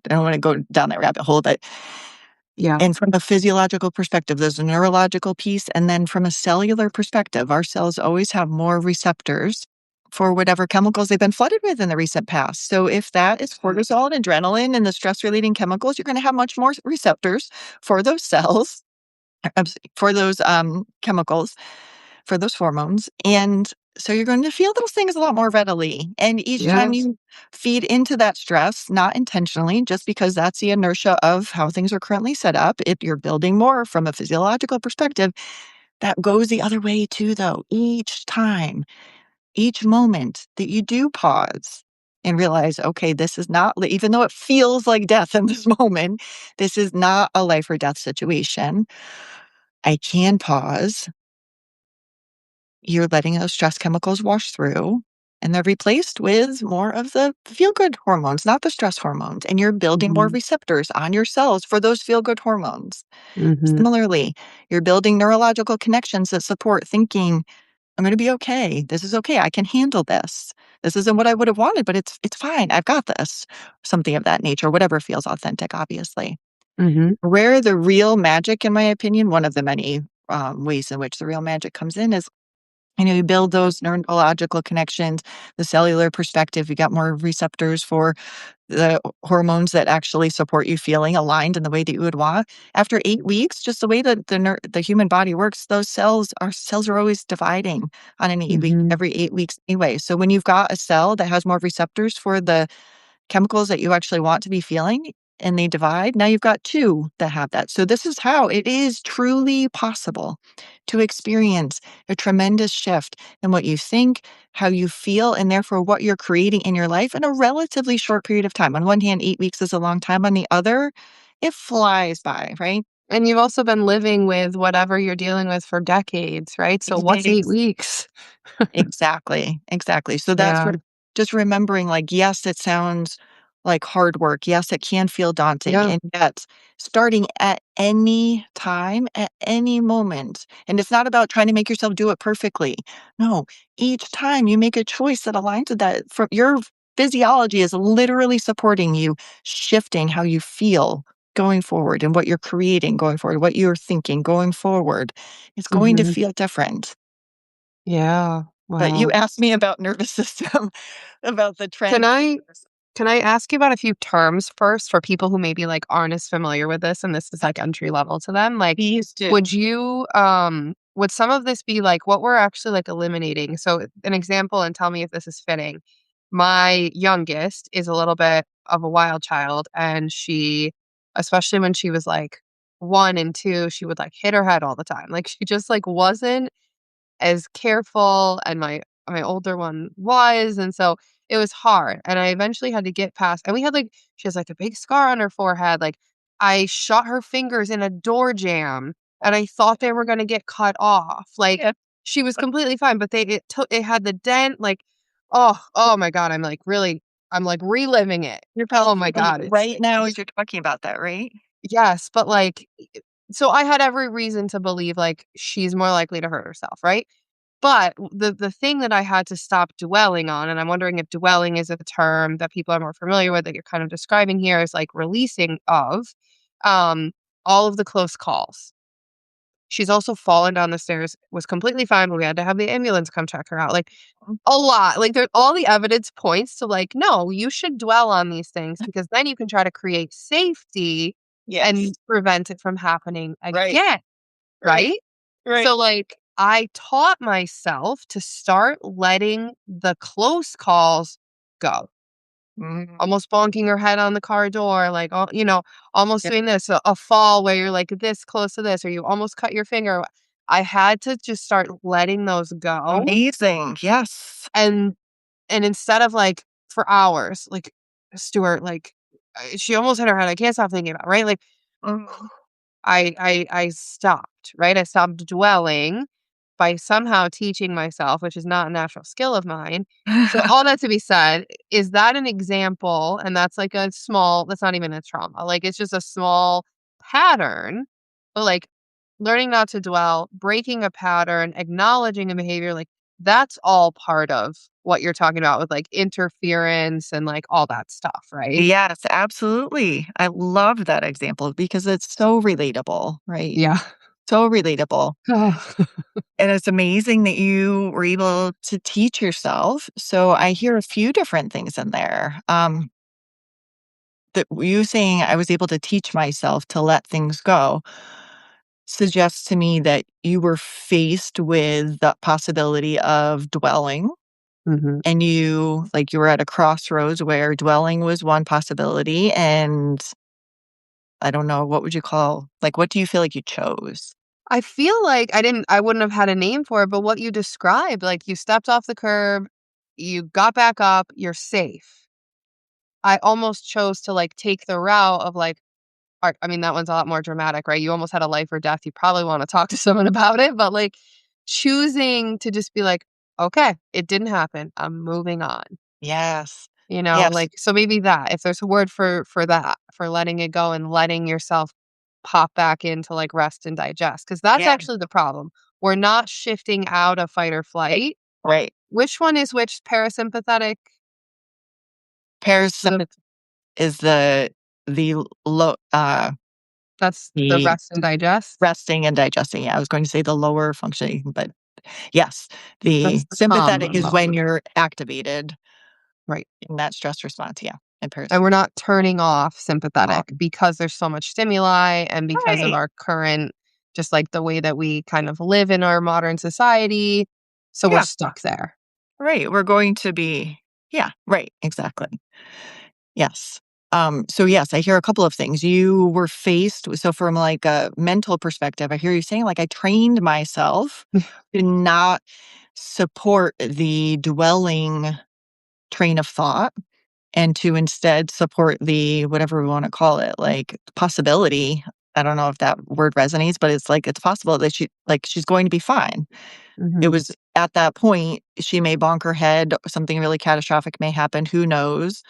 I don't wanna go down that rabbit hole, but Yeah. and from a physiological perspective, there's a neurological piece, and then from a cellular perspective, our cells always have more receptors for whatever chemicals they've been flooded with in the recent past. So if that is cortisol and adrenaline and the stress-relating chemicals, you're gonna have much more receptors for those cells, for those, chemicals, for those hormones, and so you're going to feel those things a lot more readily, and each time Yes. you feed into that stress, not intentionally, just because that's the inertia of how things are currently set up, if you're building more from a physiological perspective, that goes the other way too, though. Each time, each moment that you do pause and realize, "Okay, this is not li even though it feels like death in this moment, this is not a life or death situation. I can pause." You're letting those stress chemicals wash through, and they're replaced with more of the feel-good hormones, not the stress hormones, and you're building more Mhm, receptors on your cells for those feel-good hormones. mhm, Similarly, you're building neurological connections that support thinking, "I'm gonna be okay. This is okay. I can handle this. This isn't what I would have wanted, but it's fine. I've got this." Something of that nature, whatever feels authentic, obviously. mhm. Where the real magic, in my opinion, one of the many, ways in which the real magic comes in is you build those neurological connections, the cellular perspective, you got more receptors for the hormones that actually support you feeling aligned in the way that you would want. After 8 weeks, just the way that the human body works, our cells are always dividing on an 8 week Mhm. every 8 weeks anyway. So when you've got a cell that has more receptors for the chemicals that you actually want to be feeling, and they divide, now you've got 2 that have that. So this is how it is truly possible to experience a tremendous shift in what you think, how you feel, and therefore what you're creating in your life in a relatively short period of time. On one hand, 8 weeks is a long time. On the other, it flies by, right? And you've also been living with whatever you're dealing with for decades, right? So what's 8 weeks? Exactly, exactly. So that's Yeah. where just remembering, like, yes, it sounds like hard work. Yes, it can feel daunting. Yeah. And yet, starting at any time, at any moment, and it's not about trying to make yourself do it perfectly. No, each time you make a choice that aligns with that, from your physiology is literally supporting you, shifting how you feel going forward and what you're creating going forward, what you're thinking going forward. It's going to Mhm. feel different. Yeah. But you Wow. asked me about nervous system, about the Can trend. I can I ask you about a few terms first for people who maybe, like, aren't as familiar with this and this is, like, entry level to them? Like, Please do. would some of this be, like, what we're actually, like, eliminating? So, an example, and tell me if this is fitting. My youngest is a little bit of a wild child, and she especially when she was, like, 1 and 2, she would, like, hit her head all the time. Like, she just, like, wasn't as careful, and my older one was, and so it was hard, and I eventually had to get past, and we had, like, she has, like, a big scar on her forehead, like, I shot her fingers in a door jamb, and I thought they were gonna get cut off, like, Yeah. she was completely fine, but it had the dent, like, oh my god, I'm, like, reliving it. You're Oh probably my feeling god, it it's right now as you're talking about that, right? yes, but, like, so I had every reason to believe, like, she's more likely to hurt herself, right? But the thing that I had to stop dwelling on, and I'm wondering if dwelling is a term that people are more familiar with that you're kind of describing here, is like releasing of, um, all of the close calls. She's also fallen down the stairs, was completely fine, but we had to have the ambulance come check her out, like, Mm, a lot, like, there all the evidence points to, like, no, you should dwell on these things because then you can try to create safety yes. and prevent it from happening Right, again, right, right? right. So, like, I taught myself to start letting the close calls go. Mhm. Almost bonking her head on the car door, like, almost Yeah. doing this, a fall where you're, like, this close to this, or you almost cut your finger. I had to just start letting those go, Amazing, yes. and instead of, like, for hours, like, Stuart, like, she almost hit her head, I can't stop thinking about it, right? Like, Mhm. I stopped, right? I stopped dwelling by somehow teaching myself, which is not a natural skill of mine. So all that to be said, is that an example? And that's like a small, that's not even a trauma. Like it's just a small pattern, but like learning not to dwell, breaking a pattern, acknowledging a behavior, like that's all part of what you're talking about with like interference and like all that stuff, right? Yes, absolutely. I love that example because it's so relatable, right? Yeah. So relatable. Oh. And it's amazing that you were able to teach yourself. So I hear a few different things in there. That you saying I was able to teach myself to let things go suggests to me that you were faced with the possibility of dwelling, Mhm. and you were at a crossroads where dwelling was one possibility, and I don't know, what would you call, like, what do you feel like you chose? I feel like I wouldn't have had a name for it, but what you described, like, you stepped off the curb, you got back up, you're safe. I almost chose to, like, take the route of, like, I mean, that one's a lot more dramatic, right? You almost had a life or death, you probably wanna talk to someone about it, but, like, choosing to just be like, "Okay, it didn't happen, I'm moving on." Yes. Yes. Like, so maybe that, if there's a word for that, for letting it go and letting yourself pop back into, like, rest and digest, because that's Yeah. actually the problem. We're not shifting out of fight or Right. flight. Right. Which one is which? Parasympathetic? The Parasympath is the low That's the the rest and digest? resting and digesting. Yeah, I was going to say the lower functioning, but yes, That's the the calm sympathetic is when mode. you're activated Right. in that stress response, yeah, and And we're parasympathetic. not turning off sympathetic because there's so much stimuli and because of Right. our current just, like, the way that we kind of live in our modern society, so we're Yeah, stuck there. right, we're going to be yeah, right, exactly. Yes. So yes, I hear a couple of things. You were faced so from, like, a mental perspective, I hear you saying, like, "I trained myself to not support the dwelling train of thought and to instead support the" whatever we wanna call it, like, possibility. I don't know if that word resonates, but it's like, it's possible that she's going to be fine. It Mhm. was at that point, she may bonk her head, something really catastrophic may happen, who knows?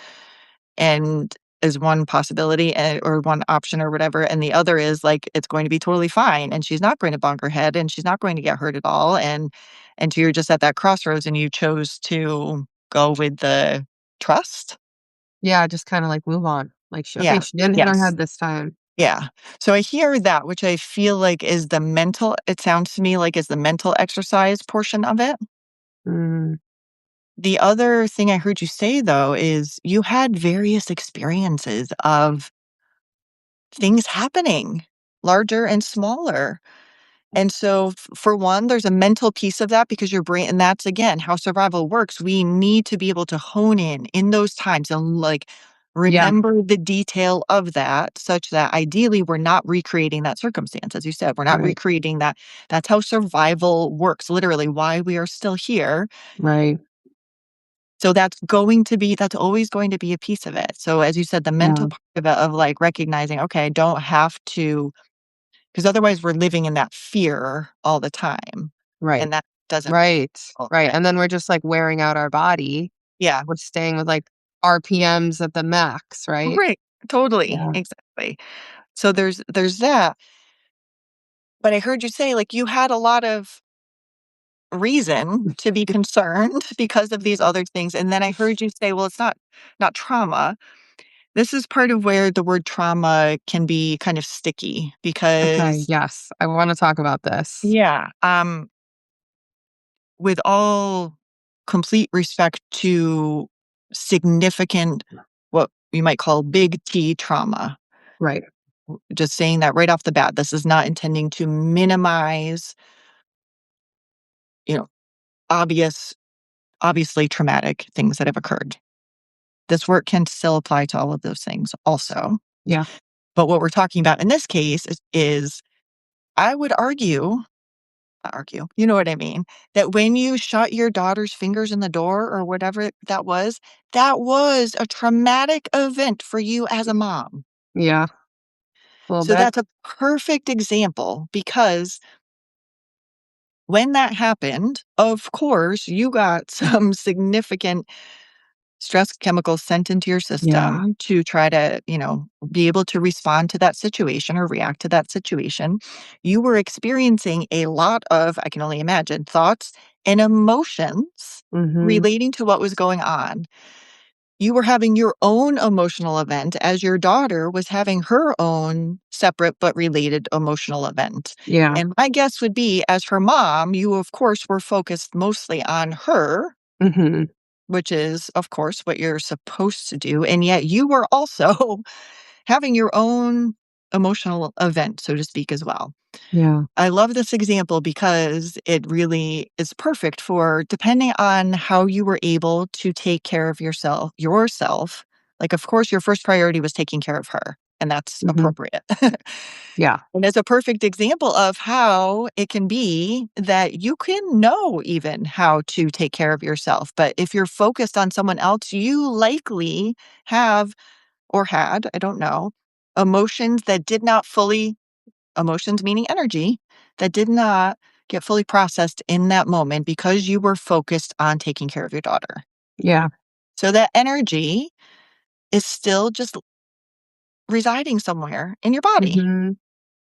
And is one possibility, or one option or whatever, and the other is, like, it's going to be totally fine, and she's not going to bonk her head, and she's not going to get hurt at all, and so you're just at that crossroads, and you chose to go with the trust? Yeah, just kinda, like, move on. Like, okay, Yeah. she didn't hit her Yes. head this time. Yeah. So I hear that, which I feel like is the mental it sounds to me like is the mental exercise portion of it. Mm, The other thing I heard you say, though, is you had various experiences of things happening, larger and smaller. And so, for one, there's a mental piece of that because your brain, and that's again how survival works. We need to be able to hone in those times and like yeah, remember the detail of that such that ideally we're not recreating that circumstance. As you said, we're not right, recreating that. That's how survival works, literally, why we are still here. right, So that's always going to be a piece of it. So as you said, the mental yeah, part of it of like recognizing, okay, I don't have to, because otherwise we're living in that fear all the time. right, And that doesn't right, feel right, right. and then we're just, like, wearing out our body Yeah. with staying with, like, RPMs at the max, right? Right. Totally. Yeah. Exactly. So there's that. But I heard you say like you had a lot of reason to be concerned because of these other things. And then I heard you say, well, it's not trauma. This is part of where the word trauma can be kind of sticky Okay, because yes, I wanna talk about this. yeah, with all complete respect to significant, what you might call big T trauma, Right. just saying that right off the bat, this is not intending to minimize, you know, obvious, obviously traumatic things that have occurred. This work can still apply to all of those things also. Yeah. But what we're talking about in this case is I would argue, not argue, you know what I mean, that when you shut your daughter's fingers in the door or whatever that was a traumatic event for you as a mom. Yeah, a little So bit. that's a perfect example because when that happened, of course, you got some significant stress chemicals sent into your Yeah. system to try to, be able to respond to that situation or react to that situation. You were experiencing a lot of, I can only imagine, thoughts and emotions Mhm. relating to what was going on. You were having your own emotional event as your daughter was having her own separate but related emotional event. Yeah. And my guess would be, as her mom, you, of course, were focused mostly on her, Mhm. which is, of course, what you're supposed to do. And yet you were also having your own emotional event, so to speak, as well. Yeah. I love this example because it really is perfect for depending on how you were able to take care of yourself. Like, of course, your first priority was taking care of her, and that's Mhm. appropriate. Yeah. And it's a perfect example of how it can be that you can know even how to take care of yourself. But if you're focused on someone else, you likely have or had, I don't know, emotions that did not fully, emotions meaning energy, that did not get fully processed in that moment because you were focused on taking care of your daughter. Yeah. So that energy is still just residing somewhere in your body. Mhm.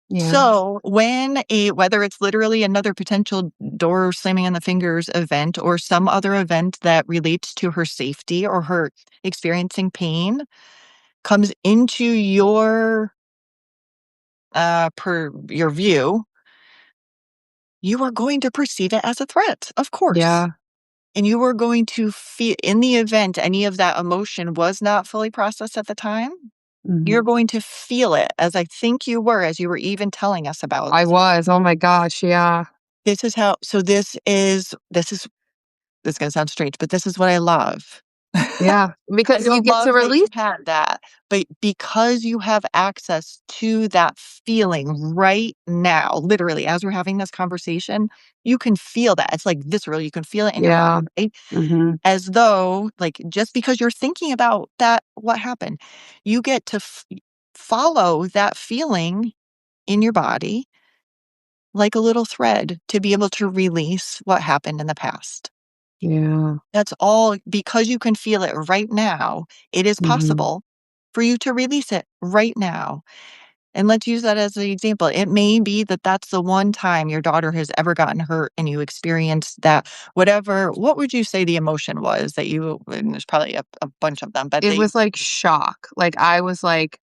Yeah. So when whether it's literally another potential door slamming on the fingers event or some other event that relates to her safety or her experiencing pain comes into your view, you are going to perceive it as a threat, of course. Yeah. And you are going to feel in the event any of that emotion was not fully processed at the time, you're Mhm. going to feel it as I think you were, as you were even telling us about. I was, oh my gosh, yeah. This is how so this is this is gonna sound strange, but this is what I love. Yeah, I because you don't get to love that release. you had that, but because you have access to that feeling right now, literally as we're having this conversation, you can feel that. It's like visceral. You can feel it in your Yeah. body, right? Mhm. As though, like, just because you're thinking about that, what happened, you get to follow that feeling in your body like a little thread to be able to release what happened in the past. Yeah. That's all because you can feel it right now. It is Mhm. possible for you to release it right now. And let's use that as an example. It may be that that's the one time your daughter has ever gotten hurt and you experienced that, whatever. What would you say the emotion was that you, and there's probably a bunch of them, but It they, was like shock. Like, I was like,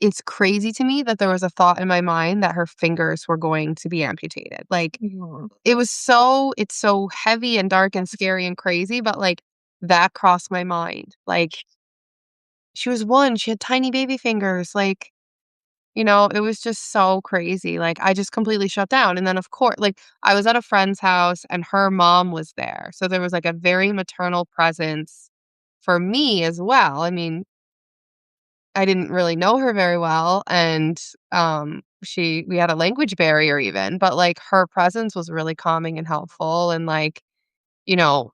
it's crazy to me that there was a thought in my mind that her fingers were going to be amputated. Like, Mhm. it's so heavy and dark and scary and crazy, but, like, that crossed my mind. Like, she was 1, she had tiny baby fingers, like, it was just so crazy. Like, I just completely shut down, and then, of course, like, I was at a friend's house, and her mom was there, so there was, like, a very maternal presence for me as well. I mean, I didn't really know her very well, and, we had a language barrier even, but, like, her presence was really calming and helpful and, like,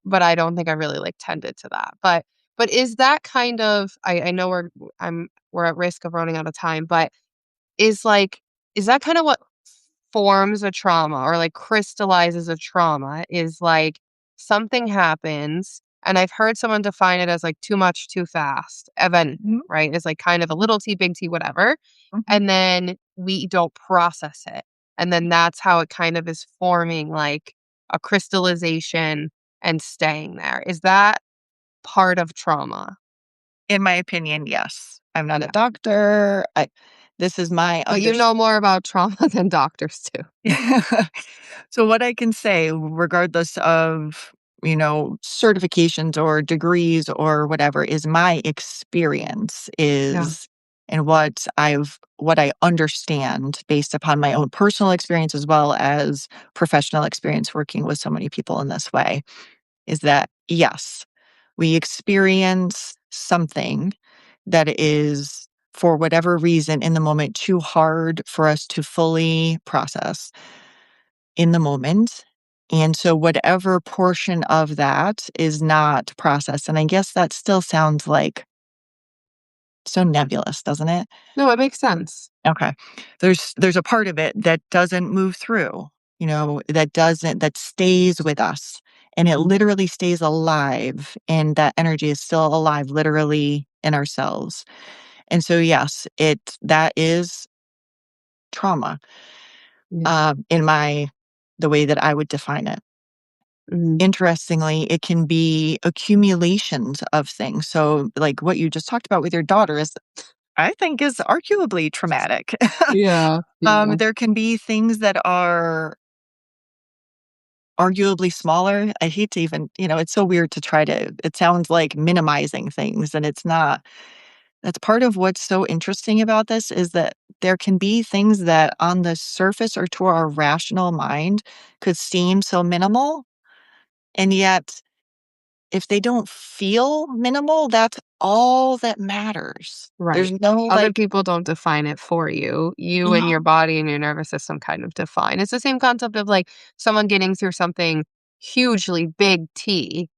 but I don't think I really, like, tended to that. But is that kind of I know we're at risk of running out of time, but is, like is that kinda what forms a trauma or, like, crystallizes a trauma? Is, like, something happens, and I've heard someone define it as, like, too much too fast event, Mhm, right? It's, like, kind of a little T, big T, whatever, mhm. and then we don't process it, and then that's how it kind of is forming, like, a crystallization and staying there. Is that part of trauma? In my opinion, yes. I'm not a Yeah. doctor. This is my But you know more about trauma than doctors do. So what I can say, regardless of, certifications or degrees or whatever, is my experience Yeah. is and what I understand based upon my own personal experience as well as professional experience working with so many people in this way is that yes, we experience something that is for whatever reason in the moment too hard for us to fully process in the moment. And so whatever portion of that is not processed, and I guess that still sounds like so nebulous, doesn't it? No, it makes sense. Okay. There's a part of it that doesn't move through, that stays with us. And it Mhm. literally stays alive. And that energy is still alive literally in ourselves. And so yes, that is trauma, Yeah. in the way that I would define it. Mhm. Interestingly, it can be accumulations of things. So, like what you just talked about with your daughter is, I think, is arguably traumatic. Yeah, yeah. There can be things that are arguably smaller. I hate to even, it's so weird to try to, it sounds like minimizing things, and it's not. That's part of what's so interesting about this is that there can be things that on the surface or to our rational mind could seem so minimal. And yet, if they don't feel minimal, that's all that matters. There's Right. no Other like, people don't define it for you. You and your no, body and your nervous system kind of define. It's the same concept of, like, someone getting through something hugely big T,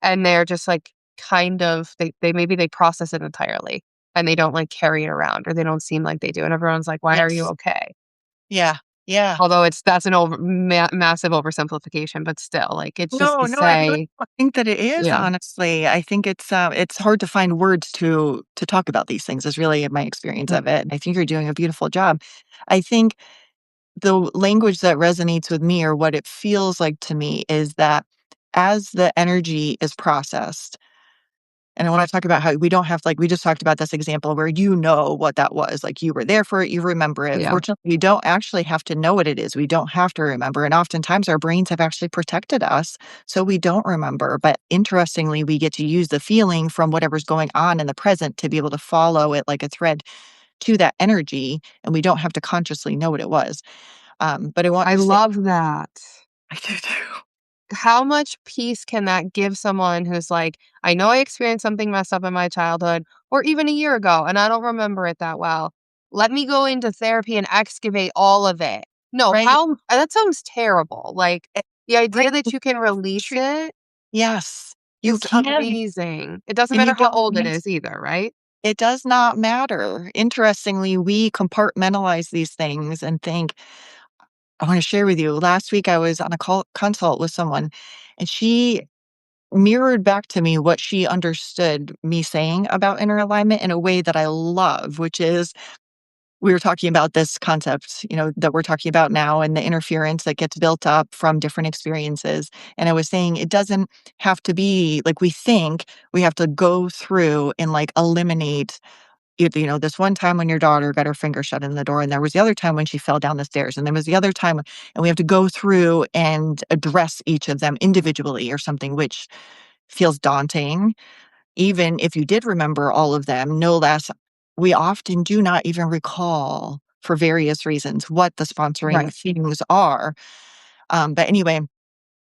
and they're just, like, kind of they maybe they process it entirely, and they don't, like, carry it around, or they don't seem like they do, and everyone's like, "Why are you yes. okay?" Yeah. Yeah. Although that's an massive oversimplification, but still, like, it's just No, to no, I really say don't think that it is, yeah. honestly. I think it's hard to find words to talk about these things is really my experience Mm, of it. I think you're doing a beautiful job. I think the language that resonates with me or what it feels like to me is that as the energy is processed, and I wanna talk about how we don't have like, we just talked about this example where you know what that was, like, you were there for it, you remember it. yeah. Fortunately, we don't actually have to know what it is, we don't have to remember, and oftentimes our brains have actually protected us, so we don't remember, but interestingly, we get to use the feeling from whatever's going on in the present to be able to follow it like a thread to that energy, and we don't have to consciously know what it was. But I want I to say love that. I do too. how much peace can that give someone who's like, "I know I experienced something messed up in my childhood or even a year ago, and I don't remember it that well. Let me go into therapy and excavate all of it." No, right? how that sounds terrible. Like, Eh, the right, idea that you can release true. it Yes, you is can, amazing. It doesn't and you matter how don't old it miss is either, right? it does not matter. Interestingly, we compartmentalize these things and think, I wanna share with you, last week I was on a consult with someone, and she mirrored back to me what she understood me saying about inner alignment in a way that I love, which is we were talking about this concept, that we're talking about now and the interference that gets built up from different experiences. And I was saying it doesn't have to be like we think we have to go through and like eliminate this one time when your daughter got her finger shut in the door, and there was the other time when she fell down the stairs, and there was the other time, and we have to go through and address each of them individually or something, which feels daunting. Even if you did remember all of them, no less, we often do not even recall for various reasons what the sponsoring Right. things are. But anyway,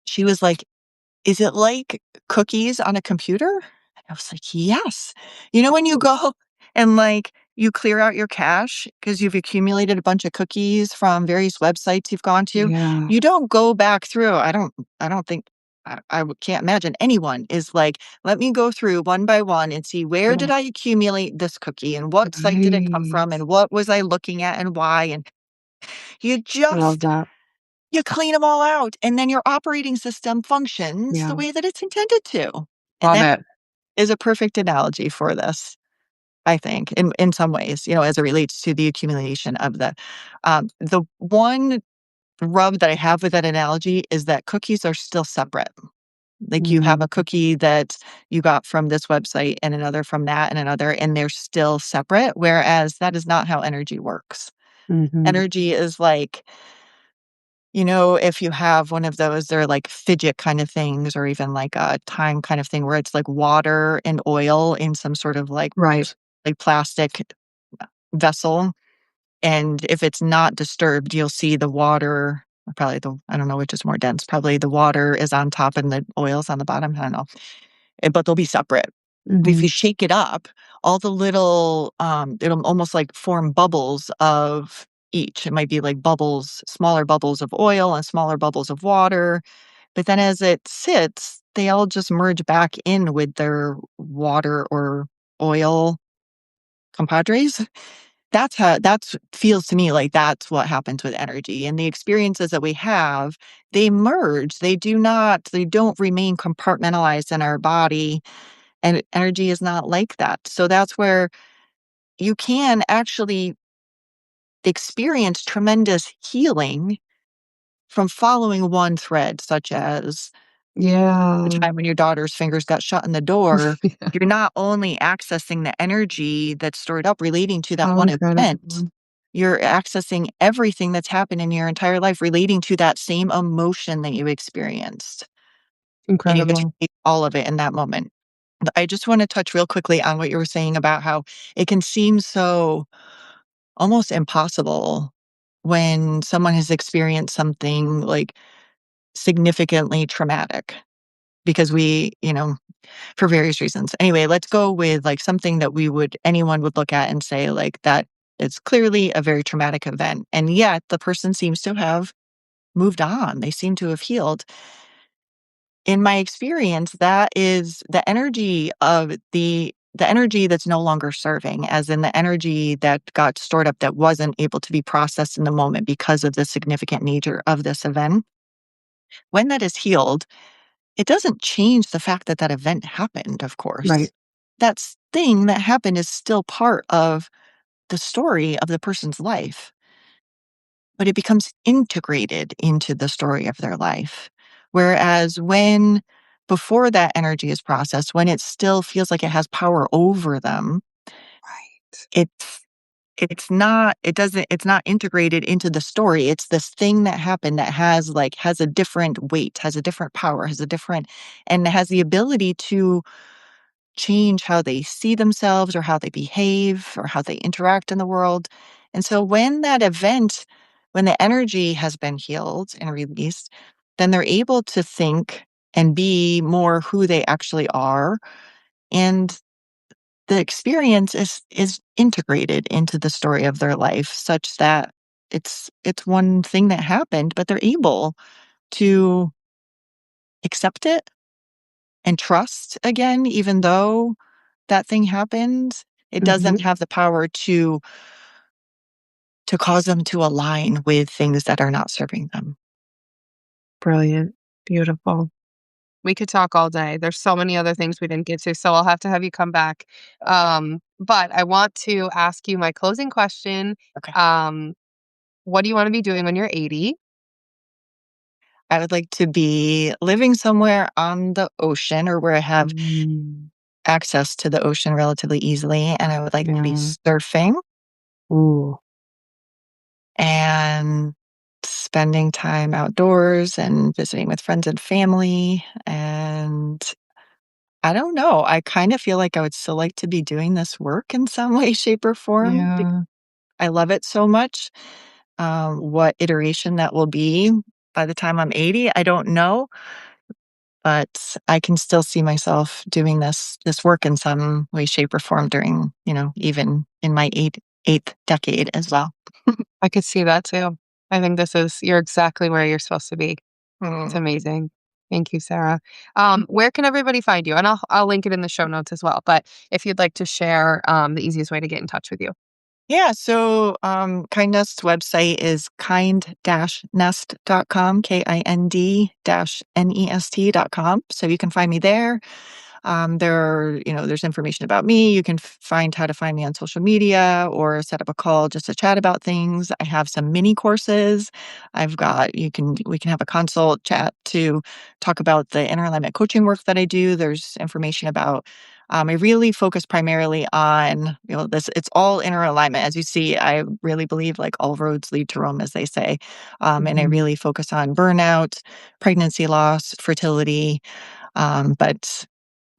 she was like, "Is it like cookies on a computer?" And I was like, "Yes." When you go and, like, you clear out your cache because 'cause you've accumulated a bunch of cookies from various websites you've gone to, Yeah. you don't go back through. I don't think can't imagine anyone is like, "Let me go through one by one and see where did Yeah. I accumulate this cookie and what site did it come Right. from and what was I looking at and why," and you I love just that. you clean them all out, and then your operating system functions the Yeah. way that it's intended to. And Love that it. is a perfect analogy for this, I think, in some ways, as it relates to the accumulation of the one rub that I have with that analogy is that cookies are still separate. Like, you have Mm. a cookie that you got from this website and another from that and another, and they're still separate, whereas that is not how energy works. Mhm. Energy is like, if you have one of those, they're like fidget kind of things or even like a time kind of thing where it's like water and oil in some sort of Right. like plastic vessel. And if it's not disturbed, you'll see the water, probably I don't know which is more dense. Probably the water is on top and the oil's on the bottom. I don't know. But they'll be separate. But if you Mhm. shake it up, all the little, it'll almost like form bubbles of each. It might be like bubbles, smaller bubbles of oil and smaller bubbles of water. But then as it sits, they all just merge back in with their water or oil compadres. That's feels to me like that's what happens with energy, and the experiences that we have, they merge. They don't remain compartmentalized in our body, and energy is not like that. So that's where you can actually experience tremendous healing from following one thread, such as the Yeah. time when your daughter's fingers got shut in the door. You're not only accessing the energy that's stored up relating to that How one event, incredible. you're accessing everything that's happened in your entire life relating to that same emotion that you experienced, and you get to Incredible. take all of it in that moment. But I just wanna touch real quickly on what you were saying about how it can seem so almost impossible when someone has experienced something, like, significantly traumatic because for various reasons. Anyway, let's go with, like, something that anyone would look at and say, like, that it's clearly a very traumatic event, and yet the person seems to have moved on, they seem to have healed. In my experience, that is the energy that's no longer serving, as in the energy that got stored up that wasn't able to be processed in the moment because of the significant nature of this event. When that is healed, it doesn't change the fact that that event happened, of course. Right. Thing that happened is still part of the story of the person's life, but it becomes integrated into the story of their life. Whereas before that energy is processed, when it still feels like it has power over them, Right. it's it's not integrated into the story. It's this thing that happened that has a different weight, has a different power, and has the ability to change how they see themselves or how they behave or how they interact in the world. And so when the energy has been healed and released, then they're able to think and be more who they actually are. And the experience is integrated into the story of their life such that it's one thing that happened, but they're able to accept it and trust again, even though that thing happened. It Mhm. doesn't have the power to cause them to align with things that are not serving them. Brilliant. Beautiful. We could talk all day. There's so many other things we didn't get to, so I'll have to have you come back. But I want to ask you my closing question. Okay. Um, what do you wanna be doing when you're 80? I would like to be living somewhere on the ocean or where I have Mm, access to the ocean relatively easily, and I would like to be yeah. surfing Ooh, and spending time outdoors and visiting with friends and family. And I don't know, I kind of feel like I would still like to be doing this work in some way, shape, or form. yeah. I love it so much. What iteration that will be by the time I'm 80, I don't know, but I can still see myself doing this work in some way, shape, or form during, even in my eighth decade as well. I could see that too. I think you're exactly where you're supposed to be. It's Mm. amazing. Thank you, Sarah. Where can everybody find you? And I'll link it in the show notes as well. But if you'd like to share the easiest way to get in touch with you. Yeah, so KindNest's website is kind-nest.com, kind-nest.com. So you can find me there. There's information about me. You can find how to find me on social media or set up a call just to chat about things. I have some mini courses. We can have a consult chat to talk about the inner alignment coaching work that I do. There's information about, I really focus primarily on, it's all inner alignment. As you see, I really believe like all roads lead to Rome, as they say. And I Mhm. really focus on burnout, pregnancy loss, fertility, but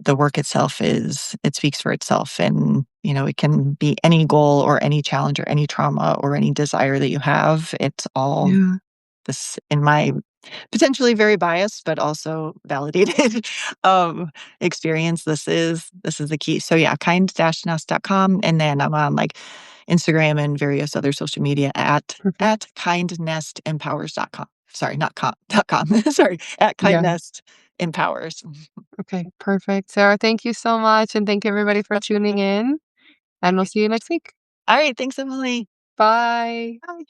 the work itself it speaks for itself, and it can be any goal or any challenge or any trauma or any desire that you have. It's all Yeah. this, in my potentially very biased but also validated experience. This is the key. So yeah, kind-nest.com, and then I'm on like Instagram and various other social media at Perfect. kindnestempowers.com. Sorry, not com. Sorry, at Yeah. kindnest empowers. Okay. Perfect. Sarah, thank you so much. And thank you everybody for tuning in. And we'll see you next week. All right. Thanks, Emily. Bye. Bye.